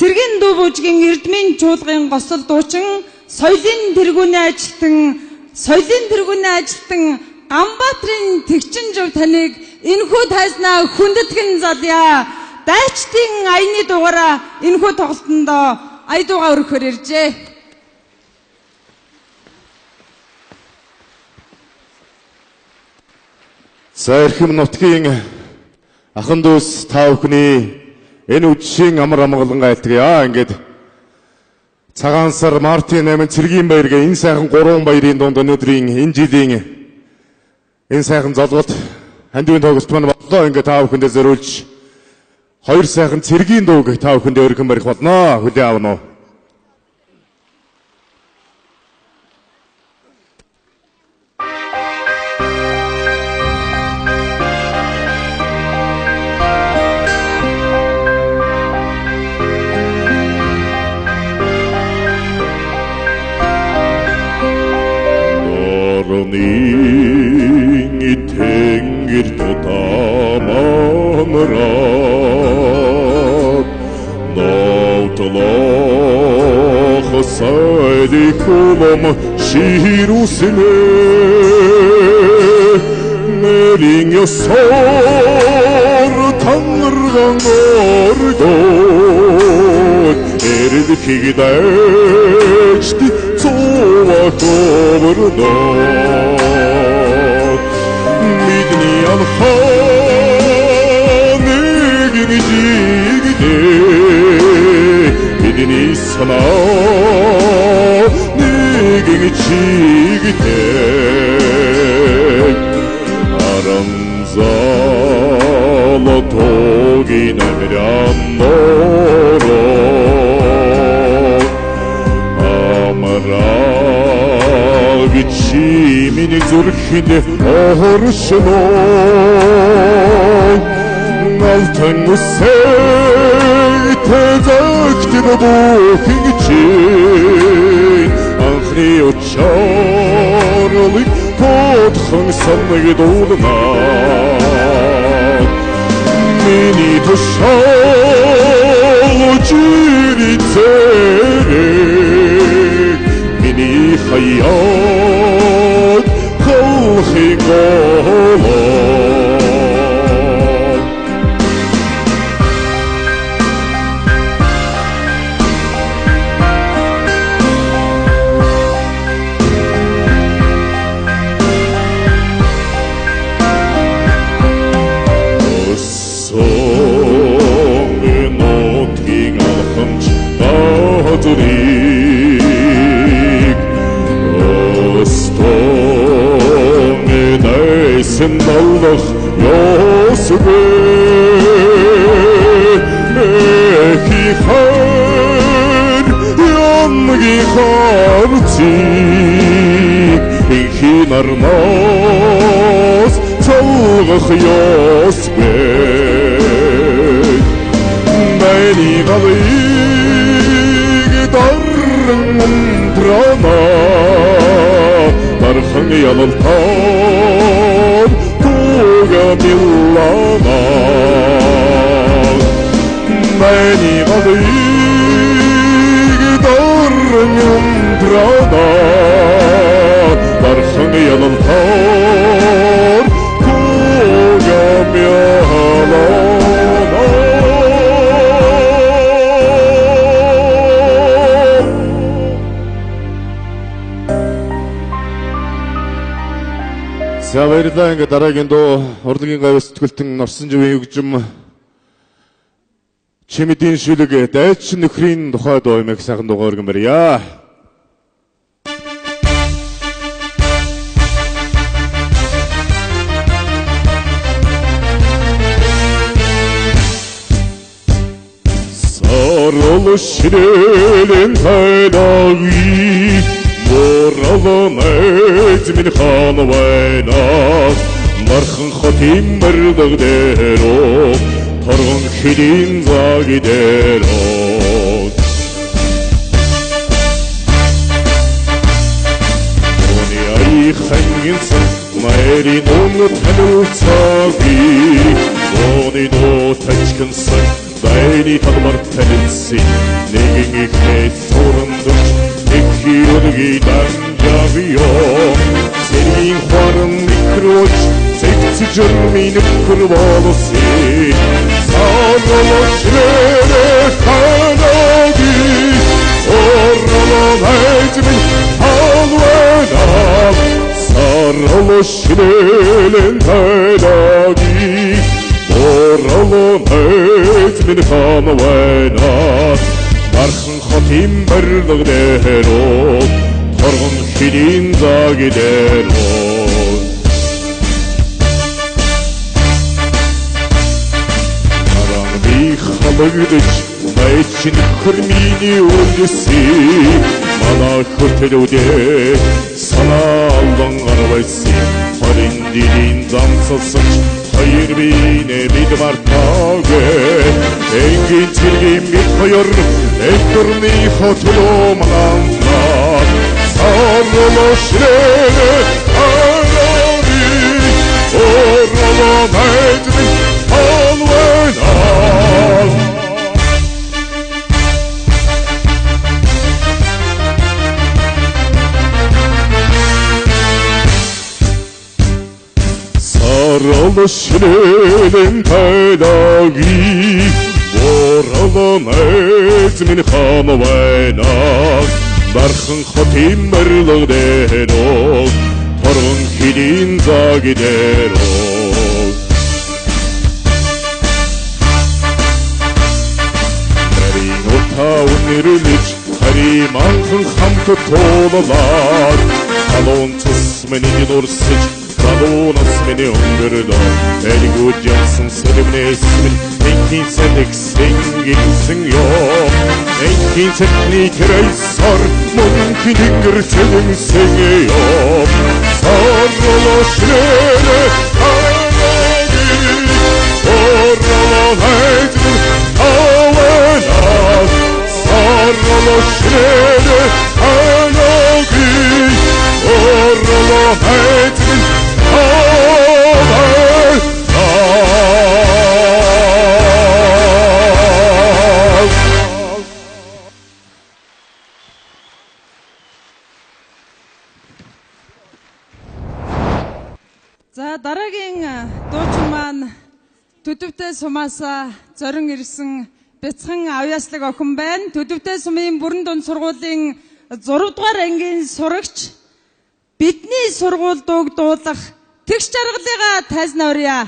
Цэргийн дуу буужгийн Эрдмийн чуулгын госол дуучин соёлын тэргүүний ажилтан Ганбаатрын тэгчин жив таныг энэхүү тайзнаа хүндэтгэн залъя. Дайчдын аяны дугаараа энэхүү тоглолтонд ая дуугаа өргөхөөр иржээ. За эрхэм нутгийн ахан дүүс та бүхний энэ үдшийн амар амгалан айлтгая. Ингээд цагаан сар Мартин 8 цэргийн баяргээ энэ сайхан 3 баярын дунд өнөөдрийн энэ жилийн энэ сайхан золгот хандивын тоглолт маань боллоо. Ингээд та бүхэндээ зориулж хоёр сайхан цэргийн дууг та бүхэндээ өргөн барих болно. Хүлээн авна уу? Тэнгэр тутаманраад навтлах сайдикулам ширусне нэрин ёсор тангарган оргод эрдхигдэжт цувахобрдоо Midni alhanig mijigde Midni sana nigigde Aramzala togin emrandoro Чимини зүрхэнд оршноо Алтан үсэт зэгтэн бүхэн чинь Анхны очарлыг подхон санагдуулнаа Миний тушаа жирицэрэг Миний хаят халхи голод Өсөн нотгийн алхамч бадрыг Sen Allah yosbe Meki khair yangi khartik İnki narmaz çalgık yosbe Beni galig darın drama Darxın yalıltan tuga billana Beni galig darın drama Darxın yalıltan tuga billana За баярлалаа. Ингээ дараагийн дуу урлагийн гавь сэтгэлтэн Орсон живийн хөгжим Чимэдийн шүлэг дайч нөхрийн тухай дуу юмэг сайхан дуугаар өргөн барья. Сарал ширэлэн тайлаги Боралан эзмин хан вайнаас Мархан хотын мэрдэгдэрөө Торгон хилин загидэрөө Оны ай хангинсан Майрин он танилцааги Оны ноо тачкансан байны талбар танилцсан нэгэн ихтэй сурандж Эки өдгий данжавио Цэргийн хуаран микроч Цэгцжэр минэкэр болоси Саролочлэрэ ханаги Ороломайзмин халвэнам Саролочлэрэн ханаги Ороломайзмин халвэнам Дархан хотын барилга дээрөө торгон хилийн заг дээрөө Харан би халагдаж байчин хөрминий үлдэсий Манай хөтөлөдөө санаалдан гарвайсий Хорин дилийн замсалсаж Hayır bine bir martage Engin çirgin bir hayır Ekturni hotulum anlar Sarılaşlere arabi Oralım etmin alvenar Sarılışlının pelagi Oralım etmin hamvenak Darxın xotim mırlık derok Torun kilin zagi derok Karin ortağın niriliç Karim anxın xamtı tolalar Kalon tısmeni dursıç Kadonus beni öngörüdü Elgud yansın sırımın ismin Enkin sendik sengilsin yok Enkin teknik reysar Mümkün ingirçelim seni yok Sarılaşlere arabi Oralan etmin havenak Sarılaşlere arabi Oralan etmin За дараагийн дуучин маань Төдөвтэй сумаасаа зорин ирсэн бяцхан авьяаслаг охин байна. Төдөвтэй сумын бүрэн дунд сургуулийн 6 дугаар ангийн сурагч бидний сургууль дууг дуулах тэгш жаргалыгаа тайзнаа өрье.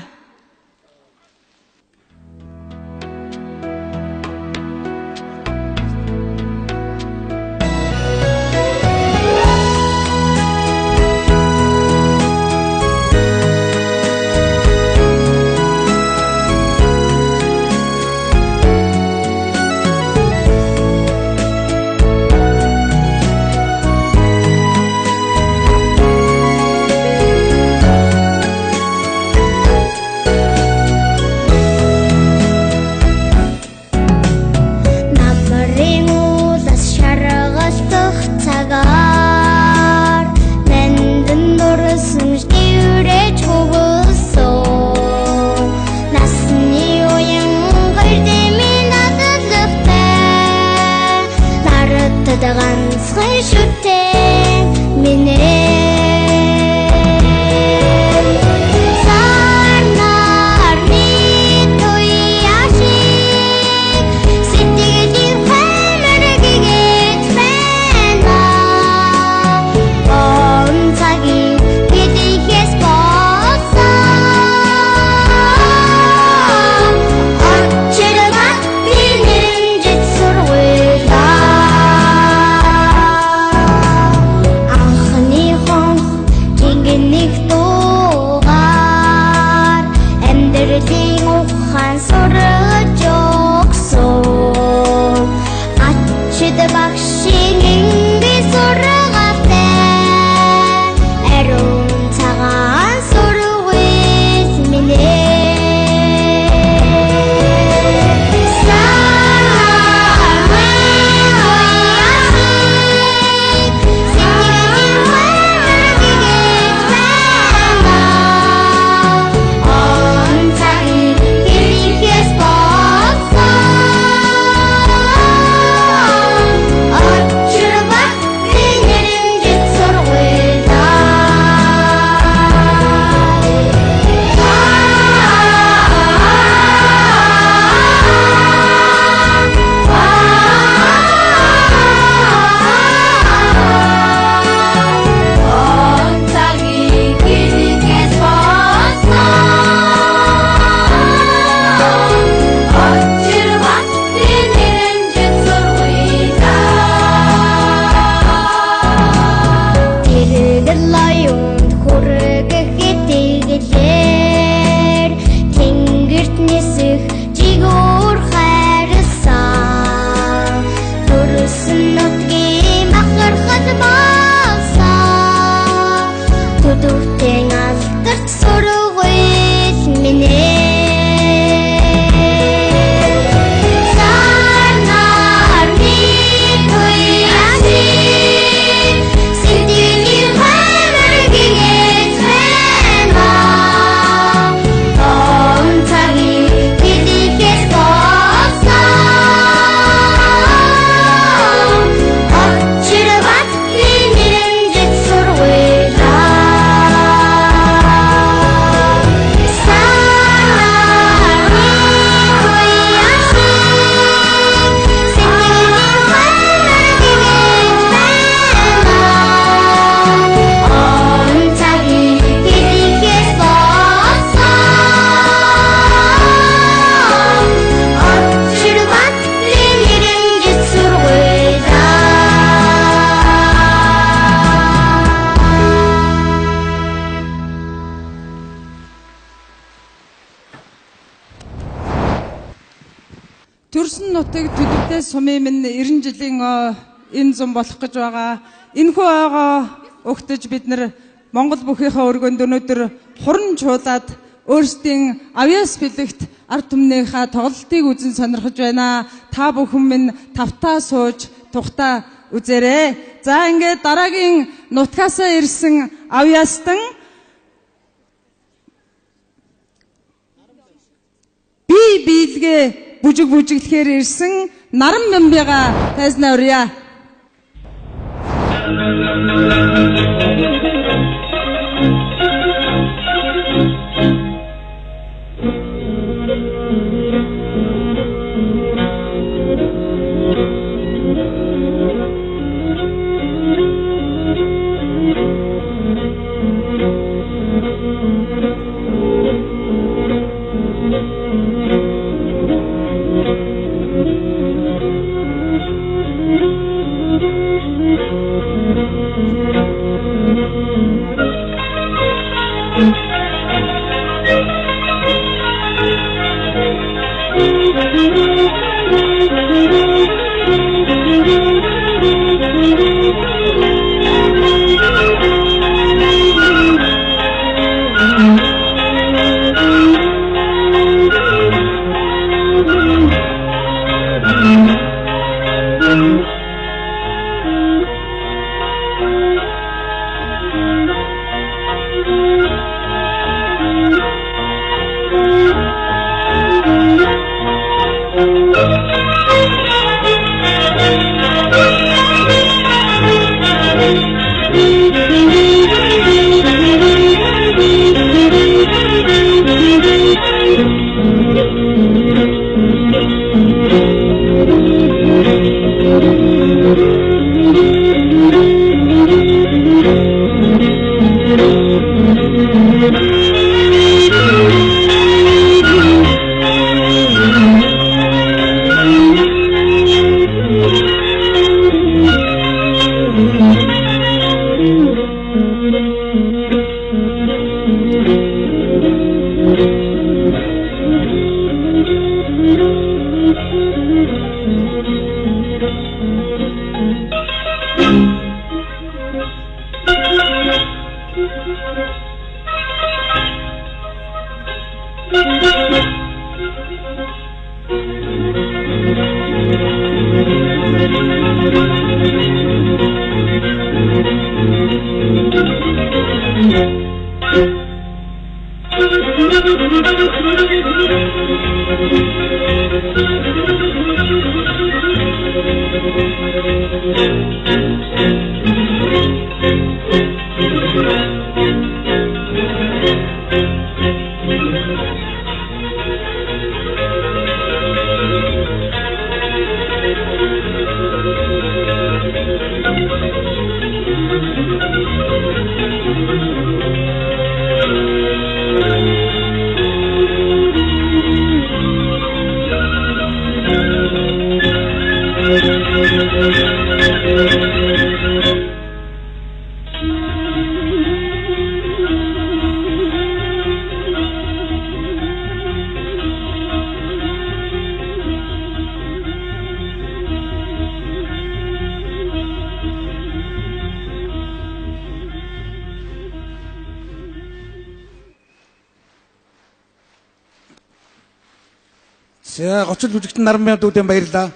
нутаг төдөвтэй сумын минь 90 жилийн энэ зам болох гэж байгаа. Энэхүү өгтөж бид нар Монгол бүхийнхээ өргөнд өнөөдөр хуран чуулаад өөрсдийн авьяас бэлэгт ард түмнийхээ тоглолтыг үзэн сонирхож байна. Та бүхэн минь тавтаа сууж тухтаа үзээрэй. За ингээд дараагийн нутгаасаа ирсэн авьяастан бийлгээ бүжиглэхээр ирсэн Наран Мямбига тайзнаа урья. За гоцол үзэгчд Наран Мямбига дүүдэнд баярлалаа.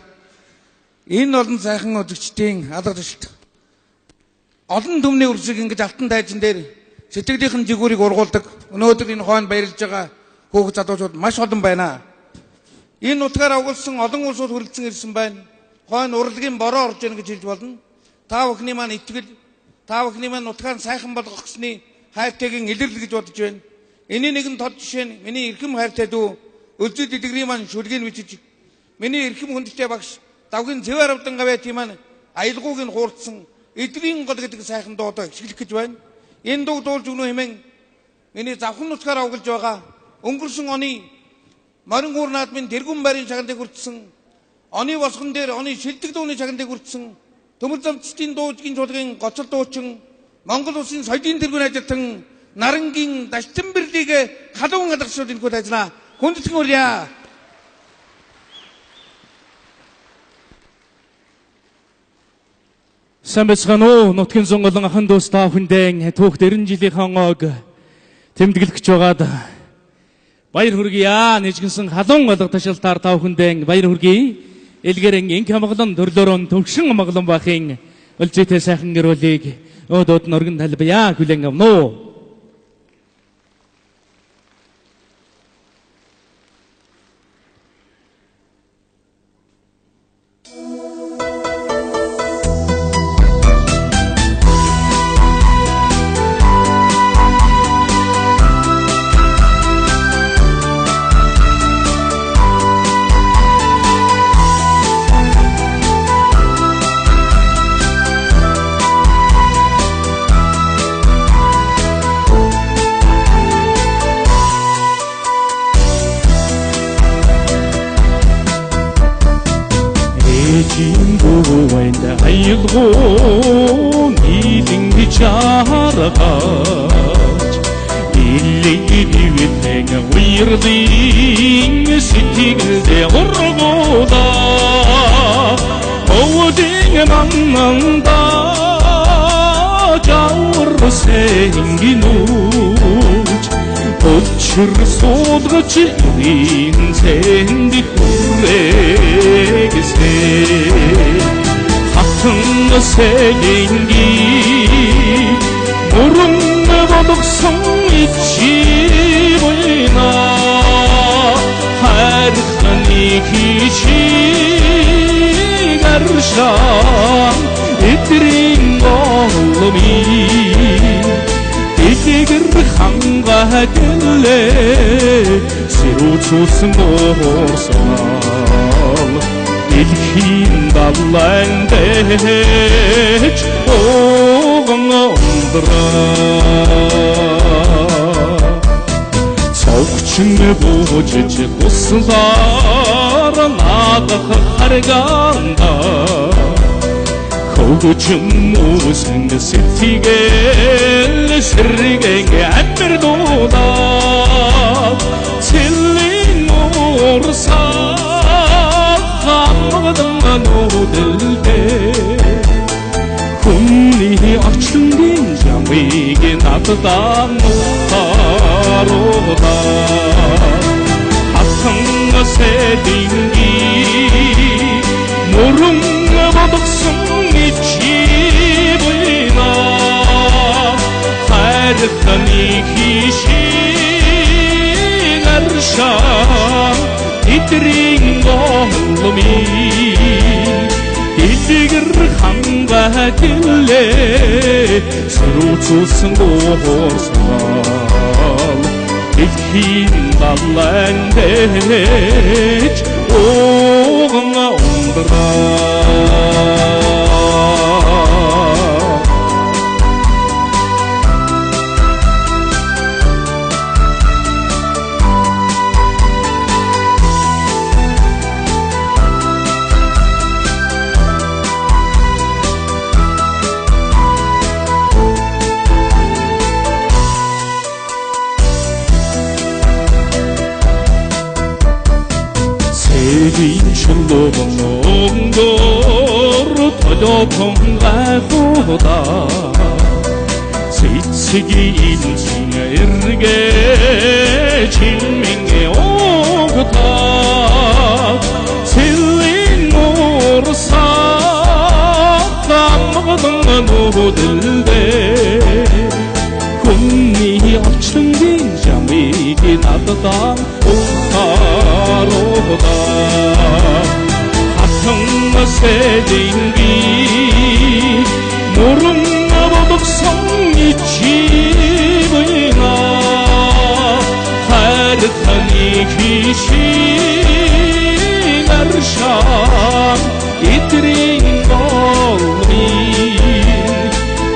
Энэ олон сайхан үзэгчдийн алга тушлт олон түмний үрсийг ингэж алтан тайзан дээр сэтгэлийнхэн жигүүрийг ургуулдаг. Өнөөдөр энэ хойно баярлж байгаа хүүхэд залуучууд маш олон байна. Энэ нутгаар агуулсан олон улсууд хүрэлцэн ирсэн байна. Хойно урлагийн бороо орж ийн гэж хэлж болно. Та бүхний маань итгэл, та бүхний маань нутгаар сайхан болгох гэсний хайртайгийн илэрлэл гэж бодож байна. Энийн нэгэн тод жишээ нь миний эрхэм хайртай дүү Өлзий Дэлгэрийн маань шүлгийг бичиж миний эрхэм хүндтэй багш Давгийн Цэвэр Авдан гавьяатын маань аялгууг нь хуурдсан эдгэрийн гол гэдэг сайхан дуудаа эхлэх гэж байна. Энэ дуу дуулж өгнө хэмээн миний завхан нутгаар авгалж байгаа өнгөрсөн оны морин гуур наадмын тэргүүн байрын шагныг хүртсэн оны босгон дээр оны шилдэг дууны шагныг хүртсэн төмөр замцтын дуужгийн чуулгын гоцол дуучин Монгол улсын соёлын тэргүүн ажилтан Нарангийн Дашдан Бирлийг халуун алгашууд энэ хөл ажиллаа. Хүндэтгэн урья. Сайн байцгаана уу? Нутгийн сонголон ахан дүүс та бүхэндээ түүх 90 жилийн хонгойг тэмдэглэж байгаад баяр хүргье. Нэжгэнсэн халуун олго ташаалтаар та бүхэндээ баяр хүргье. Элгэрэн инх амгалан төрлөөрөн төвшин амгалан бахын өлзөйтэй сайхан гэрүүлийг өөдөөд нь өргөн талбая хүлээн авна уу. Jingoenda ayılğun ilingi çağırgaç İlleydiğinden uyırdın sitigilde urguda Oğudun mananda çağır sengin uç Uçur soğudgaçı irin sendi hurregse Hattınla selingi Murunla balıksın içi boyuna Her hani kişi garşan İtirin oğlumi İtigir hanga gelle Siruçusun borsanal İlkin dallandeç Oğun ondıra Soğukçunu bu cıcı kuslarına Ağığı harganda Koğucum uzun sitigel Sirgenge emir doda Çillin orsa Hamıdan o dilde Kunni açlındın camigin atıdan muhtar oda Hakkınga sedingi Murunga badıksın içi boyuna Her hani kişi garşan İtirin oğlumi İtigir hanga gille Sıruçusun borsanal İlkin dallandeç Oğuna ondıra Sevin şulluğun oğundur Tolopum gayhuda Sitsigi insine irge Çinminge oğuta Sillin orsa Damgıdın o dilde Kunni açlındın camigin adıdan Uğar oda Hattınga sedingi Murunga balıksın içi boyuna Her hani kişi garşan İtirin olmin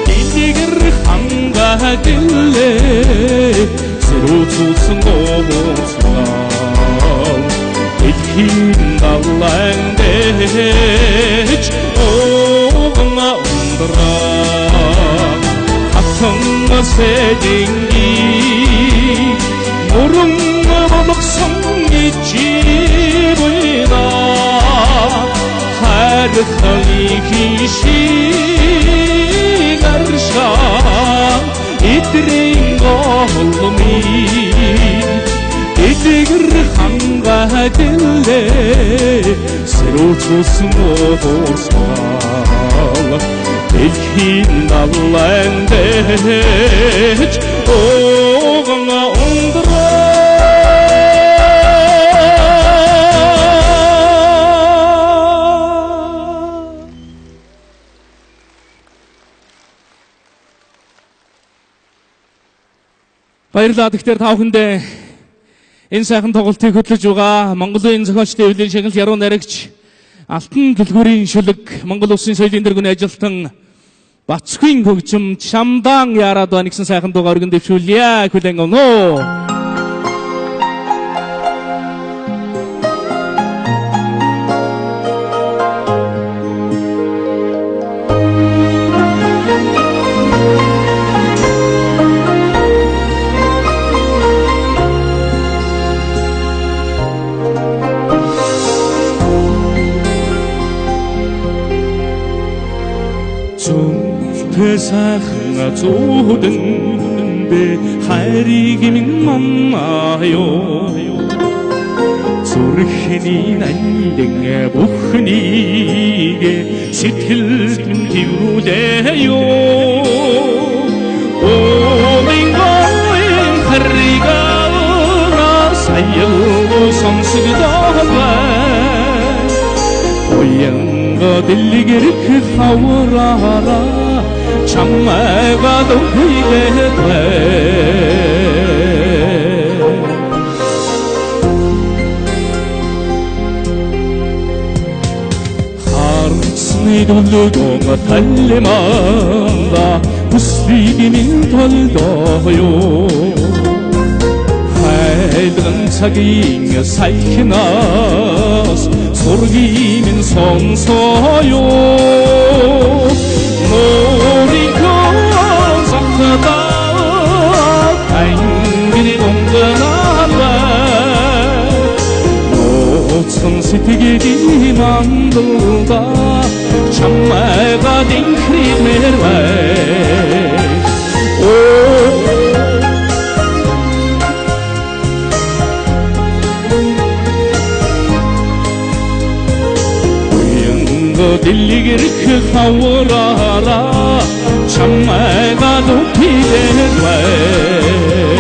İtigir hanga gille Siruçulsun borsanal İlkin dallandeç Oğuna ondıra Hattınga sedingi Murunga balıksın içi boyuna Her архагийн шиг аршаа эдрийн голмын эдгэр хангадэлээ сэрүүцүүлсэн уусгаал дэлхийн далайн дэж огон ундраа баярлалаа. Тэгэхээр та бүхэндээ энэ сайхан тоглолтыг хөтлөж байгаа Монголын зохиолч дэвлийн шагнал яруу найрагч Алтан дэлгүүрийн шүлэг Монгол Улсын соёлын дэргэний ажилтан Бацхийн хөгжим Шамдан яраад ба нэгсэн сайхан дуугаар өргөн дэвшүүлье. Хүлээн авноо. сайхан зүүдэндээ хайрыг минь маннаё зүрхний нандин бүхнийг сэтгэлд минь төвлөё омингоин харигаараа саял сонсогдоолаа оянга дэлгэрэх хавраараа чамайга дөхөйдөө харцны дөлгөн талмаанда бүслийг минь толдоё хайдран цагийн сайхнаас сургийг минь сонсоё сэтгэлийн мандалда чамайга динхрэмэр бай уянга дэлгэрэх хавраараа чамайга дөхөйдөө бай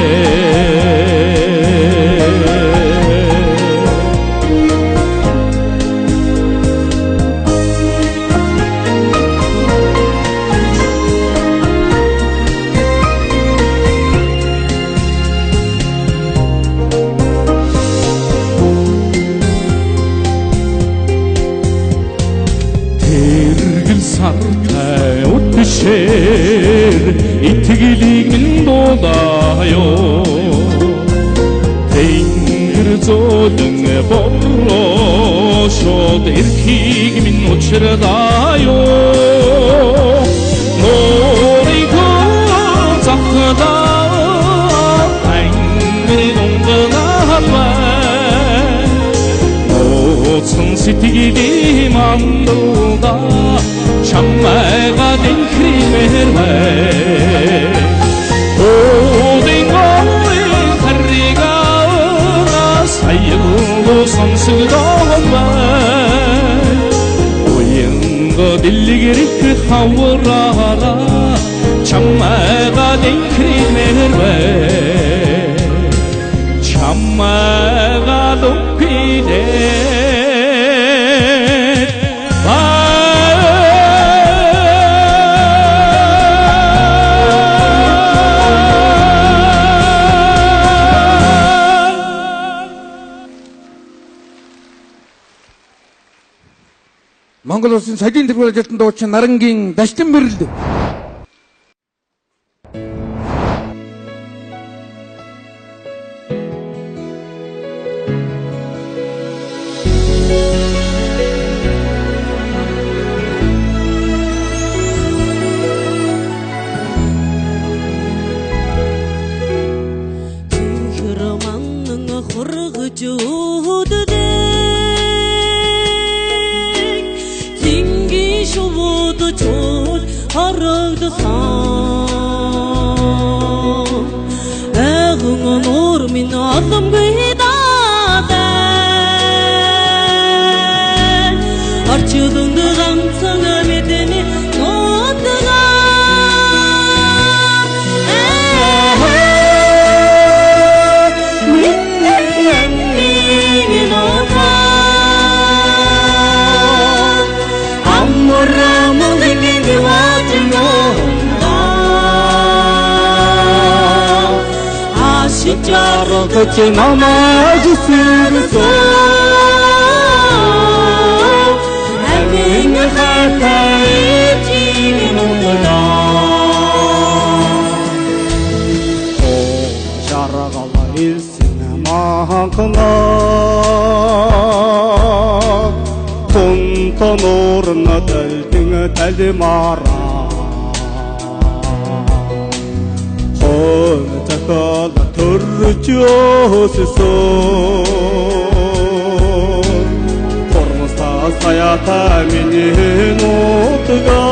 итгэлийг минь дуулааё тэнгэр зөөлөн борлошод эрхийг минь учрааё норикоо захтаа тэнгэр унганаа ноцон сэтгэлийн мандалда чамайга динхрэмэр бай оодингоин харигаараа саял сонсогдоолаа уянга дэлгэрэх хавраараа чамайга динхрэмэр бай чамайга дөхөйдөө Монгол Улсын соёлын дэргэний ажилтан дуучин Нарангийн Дашдан Бэрэл чууд хорогдсон эгэн нуур минь оломгүй даадай орчулунд ганцхан мэдний нутгаа Жаргаж намайг сэрсэн амин хатай чимнуна о жаргала илсэн махана тонтонор надалдин талмара takal törcüsün Kormusta sayata minin utga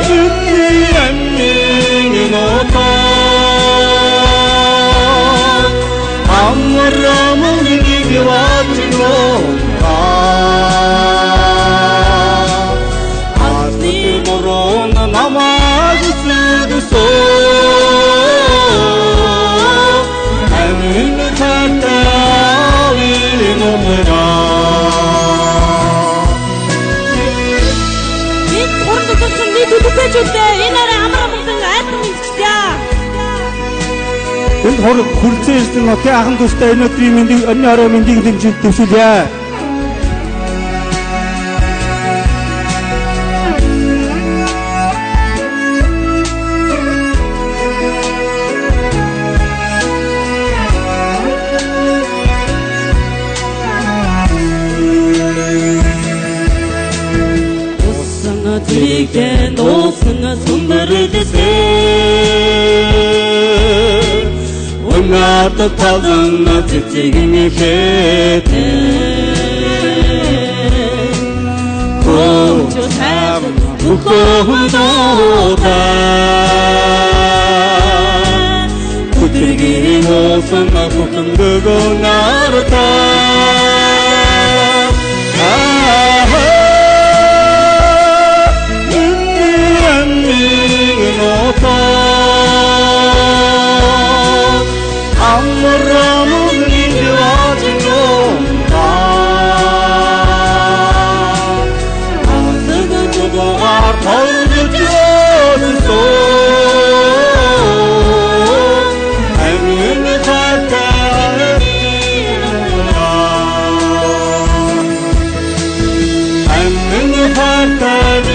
Cüddiyen minin uta Amramın gibi vacınonda namaz sürüsün emin tertavin umra Бид гурван төгсөмний төлөвлөжүүдтэй энэ арай амархан айдсан үзчихье. Энд хүрцэн ирсэн нотын ахын төстэй өнөөдрийн мэндийг өнөө орой мэндийг дэмжиж төвшүүлье. Тиген досын сүмбэрдсэн Өнөөд талан цэцгийн хэтэн Хөөж тайван бүхөндөөдэй Хүтэргийн осын бүхэндөгөө нартай Amramın indi vacınonda Azıgı tuduğar torgucusun Emin hartar